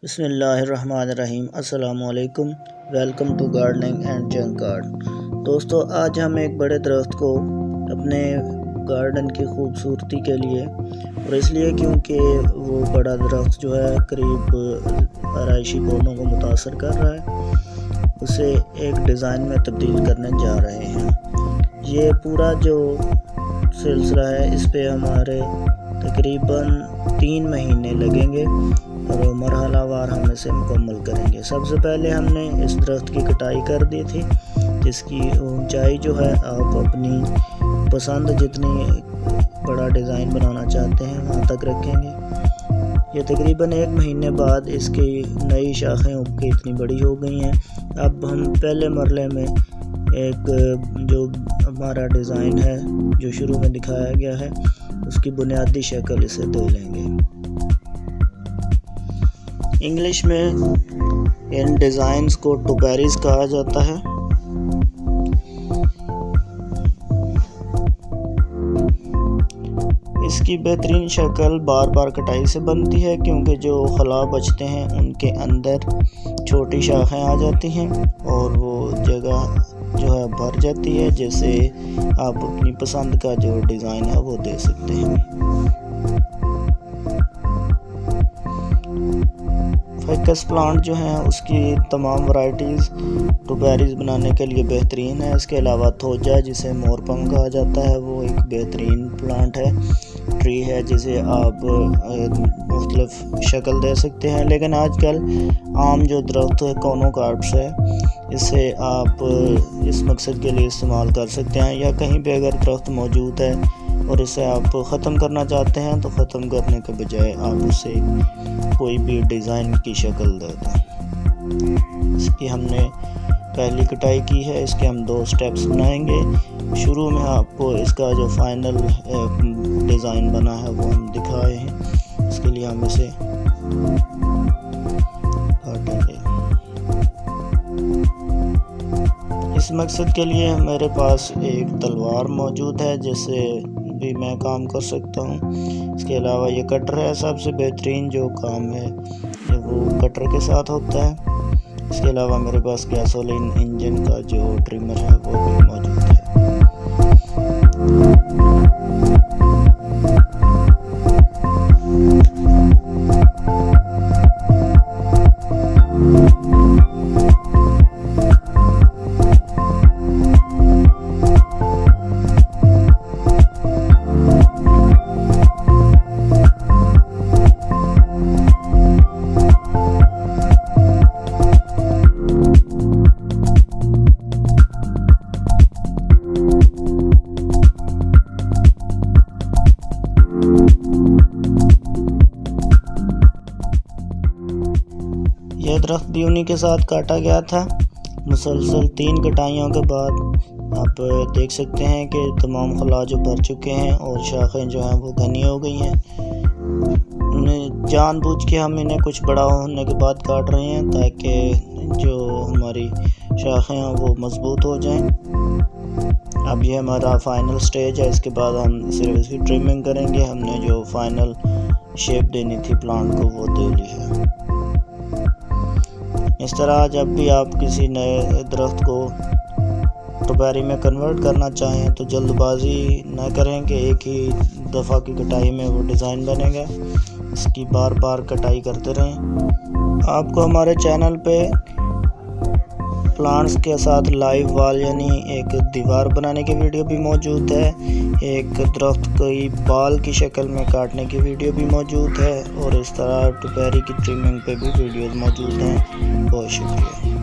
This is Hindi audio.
बिस्मिल्लाहिर्रहमानिर्रहीम। अस्सलामुअलैकुम। Welcome to gardening and junk guard. दोस्तों, आज हम एक बड़े दरख्त को अपने गार्डन की खूबसूरती के लिए और इसलिए क्योंकि वो बड़ा दरख्त जो है करीब आराइशी पौधों को मुतासर कर रहा है, उसे एक डिज़ाइन में तब्दील करने जा रहे हैं। ये पूरा जो सिलसिला है इस पे हमारे तकरीबन 3 महीने लगेंगे और मरहलावार हम इसे मुकम्मल करेंगे। सबसे पहले हमने इस दरख्त की कटाई कर दी थी, जिसकी ऊंचाई जो है आप अपनी पसंद जितनी बड़ा डिज़ाइन बनाना चाहते हैं वहाँ तक रखेंगे। ये तकरीबन 1 महीने बाद इसकी नई शाखें उग के इतनी बड़ी हो गई हैं। अब हम पहले मरले में एक जो हमारा डिज़ाइन है जो शुरू में दिखाया गया है उसकी बुनियादी शक्ल इसे दे लेंगे। इंग्लिश में इन डिज़ाइंस को टोपैरीज कहा जाता है। इसकी बेहतरीन शक्ल बार बार कटाई से बनती है, क्योंकि जो खला बचते हैं उनके अंदर छोटी शाखें आ जाती हैं और वो जगह जो है भर जाती है, जैसे आप अपनी पसंद का जो डिज़ाइन है वो दे सकते हैं। फाइकस प्लांट जो हैं उसकी तमाम वैरायटीज़ टोपैरीज बनाने के लिए बेहतरीन है। इसके अलावा थोजा, जिसे मोरपंख कहा जाता है, वो एक बेहतरीन प्लांट है, ट्री है, जिसे आप मुख्तलिफ शक्ल दे सकते हैं। लेकिन आजकल आम जो दरख्त है कोनोकार्प्स है, इसे आप इस मकसद के लिए इस्तेमाल कर सकते हैं, या कहीं पे अगर दरख्त मौजूद है और इसे आप ख़त्म करना चाहते हैं तो ख़त्म करने के बजाय आप उसे कोई भी डिज़ाइन की शक्ल दे दें। इसकी हमने पहली कटाई की है। इसके हम 2 स्टेप्स बनाएंगे। शुरू में आपको इसका जो फाइनल डिज़ाइन बना है वो हम दिखाए हैं। इसके लिए हम इसे काटेंगे। इस मकसद के लिए मेरे पास एक तलवार मौजूद है, जिससे भी मैं काम कर सकता हूँ। इसके अलावा ये कटर है। सबसे बेहतरीन जो काम है वो कटर के साथ होता है। इसके अलावा मेरे पास गैसोलीन इंजन का जो ट्रिमर है वो भी मौजूद है। यह दरख्त भी उन्हीं के साथ काटा गया था। मुसलसल 3 कटाइयों के बाद आप देख सकते हैं कि तमाम खला जो भर चुके हैं और शाखें जो हैं वो घनी हो गई हैं। उन्हें जानबूझ के हम इन्हें कुछ बड़ा होने के बाद काट रहे हैं, ताकि जो हमारी शाखें हैं वो मजबूत हो जाएं। अब ये हमारा फाइनल स्टेज है। इसके बाद हम सिर्फ इसकी ट्रिमिंग करेंगे। हमने जो फाइनल शेप देनी थी प्लांट को वो दे ली है। इस तरह जब भी आप किसी नए दरख्त को टोपैरी में कन्वर्ट करना चाहें तो जल्दबाजी न करें कि एक ही दफ़ा की कटाई में वो डिज़ाइन बनेगा। इसकी बार बार कटाई करते रहें। आपको हमारे चैनल पे प्लांट्स के साथ लाइव वॉल यानी एक दीवार बनाने की वीडियो भी मौजूद है। एक दरख्त की बाल की शक्ल में काटने की वीडियो भी मौजूद है, और इस तरह टोपैरी की ट्रिमिंग पे भी वीडियोस मौजूद हैं। बहुत शुक्रिया।